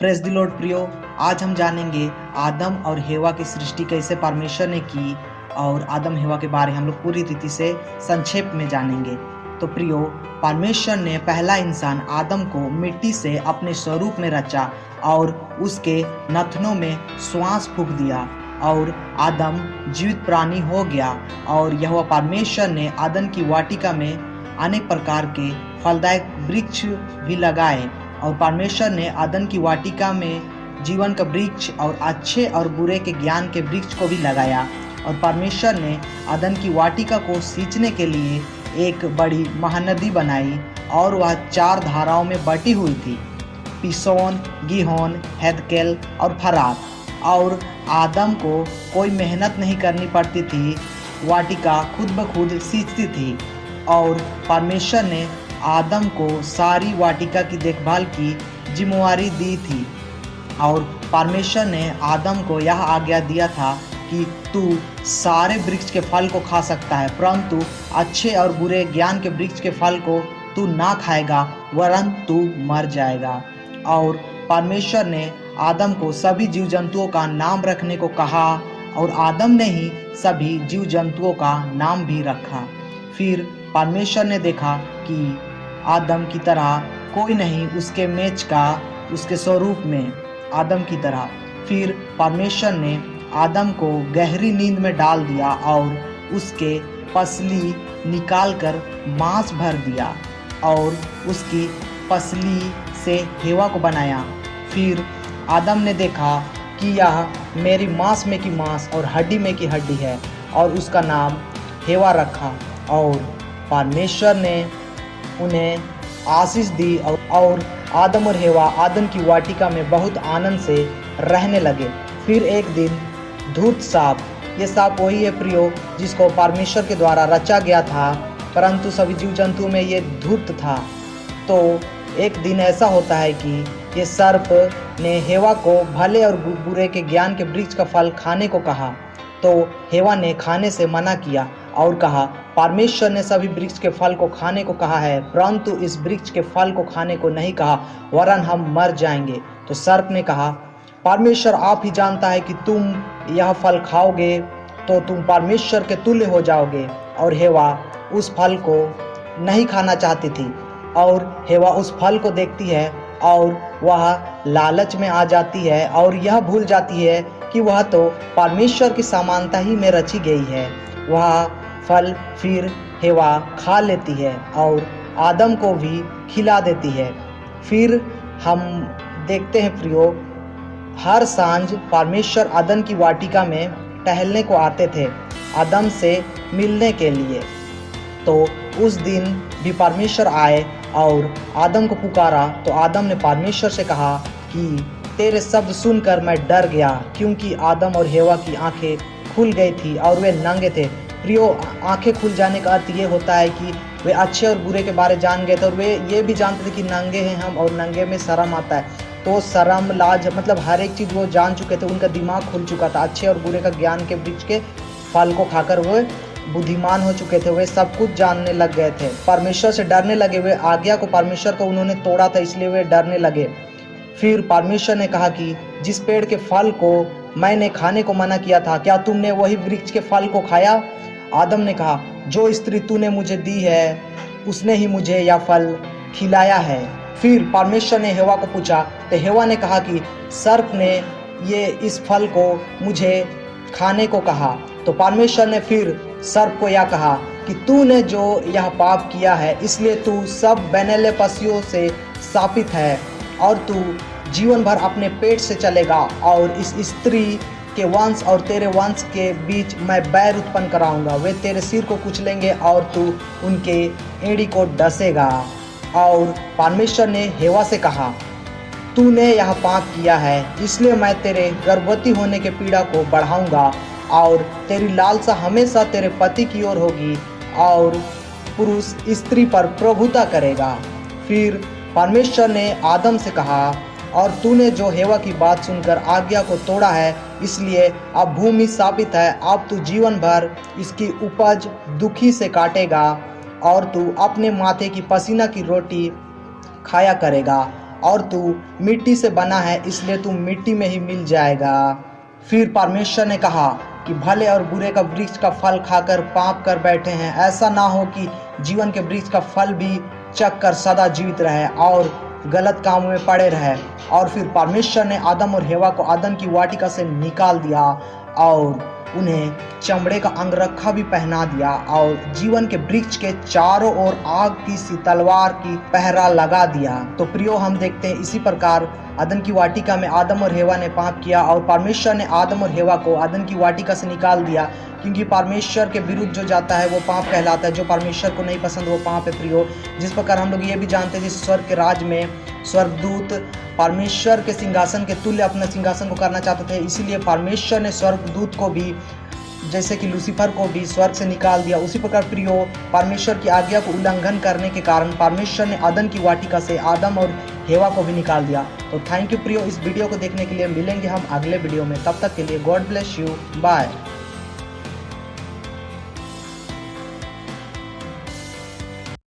Praise the Lord प्रियो। आज हम जानेंगे आदम और हेवा की सृष्टि कैसे परमेश्वर ने की और आदम हेवा के बारे में हम लोग पूरी रीति से संक्षेप में जानेंगे। तो प्रियो, परमेश्वर ने पहला इंसान आदम को मिट्टी से अपने स्वरूप में रचा और उसके नथनों में श्वास फूंक दिया और आदम जीवित प्राणी हो गया। और यह परमेश्वर ने आदम की वाटिका में अनेक प्रकार के फलदायक वृक्ष भी लगाए और परमेश्वर ने आदम की वाटिका में जीवन का वृक्ष और अच्छे और बुरे के ज्ञान के वृक्ष को भी लगाया। और परमेश्वर ने आदम की वाटिका को सींचने के लिए एक बड़ी महानदी बनाई और वह 4 धाराओं में बटी हुई थी, पिसोन, गिहोन, हेदकेल और फरात। और आदम को कोई मेहनत नहीं करनी पड़ती थी, वाटिका खुद ब खुद सींचती थी। और परमेश्वर ने आदम को सारी वाटिका की देखभाल की जिम्मेवारी दी थी। और परमेश्वर ने आदम को यह आज्ञा दिया था कि तू सारे वृक्ष के फल को खा सकता है, परंतु अच्छे और बुरे ज्ञान के वृक्ष के फल को तू ना खाएगा, वरन तू मर जाएगा। और परमेश्वर ने आदम को सभी जीव जंतुओं का नाम रखने को कहा और आदम ने ही सभी जीव जंतुओं का नाम भी रखा। फिर परमेश्वर ने देखा कि आदम की तरह कोई नहीं उसके मेच का, उसके स्वरूप में आदम की तरह। फिर परमेश्वर ने आदम को गहरी नींद में डाल दिया और उसके पसली निकालकर मांस भर दिया और उसकी पसली से हेवा को बनाया। फिर आदम ने देखा कि यह मेरी मांस में की मांस और हड्डी में की हड्डी है, और उसका नाम हेवा रखा। और परमेश्वर ने उन्हें आशीष दी और आदम और हेवा आदम की वाटिका में बहुत आनंद से रहने लगे। फिर एक दिन धूर्त सांप, ये सांप वही है प्रियो जिसको परमेश्वर के द्वारा रचा गया था, परंतु सभी जीव जंतुओं में ये धूर्त था। तो एक दिन ऐसा होता है कि ये सर्प ने हेवा को भले और बुरे के ज्ञान के वृक्ष का फल खाने को कहा। तो हेवा ने खाने से मना किया और कहा, परमेश्वर ने सभी वृक्ष के फल को खाने को कहा है, परंतु इस वृक्ष के फल को खाने को नहीं कहा, वरन हम मर जाएंगे। तो सर्प ने कहा, परमेश्वर आप ही जानता है कि तुम यह फल खाओगे तो तुम परमेश्वर के तुल्य हो जाओगे। और हेवा उस फल को नहीं खाना चाहती थी, और हेवा उस फल को देखती है और वह लालच में आ जाती है और यह भूल जाती है कि वह तो परमेश्वर की समानता ही में रची गई है। वह फल फिर हेवा खा लेती है और आदम को भी खिला देती है। फिर हम देखते हैं प्रियो, हर सांझ परमेश्वर आदम की वाटिका में टहलने को आते थे आदम से मिलने के लिए। तो उस दिन भी परमेश्वर आए और आदम को पुकारा। तो आदम ने परमेश्वर से कहा कि तेरे शब्द सुनकर मैं डर गया, क्योंकि आदम और हेवा की आंखें खुल गई थी और वे नंगे थे। प्रियो, आंखें खुल जाने का अर्थ ये होता है कि वे अच्छे और बुरे के बारे जान गए थे और वे ये भी जानते थे कि नंगे हैं हम, और नंगे में शर्म आता है। तो शर्म, लाज, मतलब हर एक चीज़ वो जान चुके थे, उनका दिमाग खुल चुका था। अच्छे और बुरे का ज्ञान के वृक्ष के फल को खाकर वो बुद्धिमान हो चुके थे, वे सब कुछ जानने लग गए थे। परमेश्वर से डरने लगे, वे आज्ञा को परमेश्वर को उन्होंने तोड़ा था, इसलिए वे डरने लगे। फिर परमेश्वर ने कहा कि जिस पेड़ के फल को मैंने खाने को मना किया था, क्या तुमने वही वृक्ष के फल को खाया? आदम ने कहा, जो स्त्री तूने मुझे दी है उसने ही मुझे यह फल खिलाया है। फिर परमेश्वर ने हेवा को पूछा, तो हेवा ने कहा कि सर्प ने ये इस फल को मुझे खाने को कहा। तो परमेश्वर ने फिर सर्प को यह कहा कि तूने जो यह पाप किया है, इसलिए तू सब बनैले पशुओं से शापित है, और तू जीवन भर अपने पेट से चलेगा, और इस स्त्री के वंश और तेरे वंश के बीच मैं बैर उत्पन्न कराऊंगा। वे तेरे सिर को कुचलेंगे और तू उनके एड़ी को डसेगा। और परमेश्वर ने हेवा से कहा, तूने यह पाप किया है, इसलिए मैं तेरे गर्भवती होने के पीड़ा को बढ़ाऊंगा, और तेरी लालसा हमेशा तेरे पति की ओर होगी, और पुरुष स्त्री पर प्रभुता करेगा। फिर परमेश्वर ने आदम से कहा, और तूने जो हेवा की बात सुनकर आज्ञा को तोड़ा है, इसलिए अब भूमि शापित है। अब तू जीवन भर इसकी उपज दुखी से काटेगा, और तू अपने माथे की पसीना की रोटी खाया करेगा, और तू मिट्टी से बना है, इसलिए तू मिट्टी में ही मिल जाएगा। फिर परमेश्वर ने कहा कि भले और बुरे का वृक्ष का फल खाकर पाप कर बैठे हैं, ऐसा ना हो कि जीवन के वृक्ष का फल भी चख कर सदा जीवित रहे और गलत कामों में पड़े रहे। और फिर परमेश्वर ने आदम और हेवा को आदम की वाटिका से निकाल दिया और उन्हें चमड़े का अंगरखा भी पहना दिया और जीवन के वृक्ष के चारों ओर आग की सी तलवार की पहरा लगा दिया। तो प्रियो, हम देखते हैं इसी प्रकार आदम की वाटिका में आदम और हेवा ने पाप किया और परमेश्वर ने आदम और हेवा को आदम की वाटिका से निकाल दिया, क्योंकि परमेश्वर के विरुद्ध जो जाता है वो पाप कहलाता है। जो परमेश्वर को नहीं पसंद वो पाप है प्रियो। जिस प्रकार हम लोग ये भी जानते हैं स्वर्ग के राज में स्वर्गदूत परमेश्वर के सिंहासन के तुल्य अपने सिंहासन को करना चाहते थे, इसीलिए परमेश्वर ने स्वर्गदूत को भी, जैसे कि लूसीफर को भी स्वर्ग से निकाल दिया। उसी प्रकार प्रियो, परमेश्वर की आज्ञा को उल्लंघन करने के कारण परमेश्वर ने आदम की वाटिका से आदम और हेवा को भी निकाल दिया। तो थैंक यू प्रियो इस वीडियो को देखने के लिए। मिलेंगे हम अगले वीडियो में, तब तक के लिए गॉड ब्लेस यू, बाय।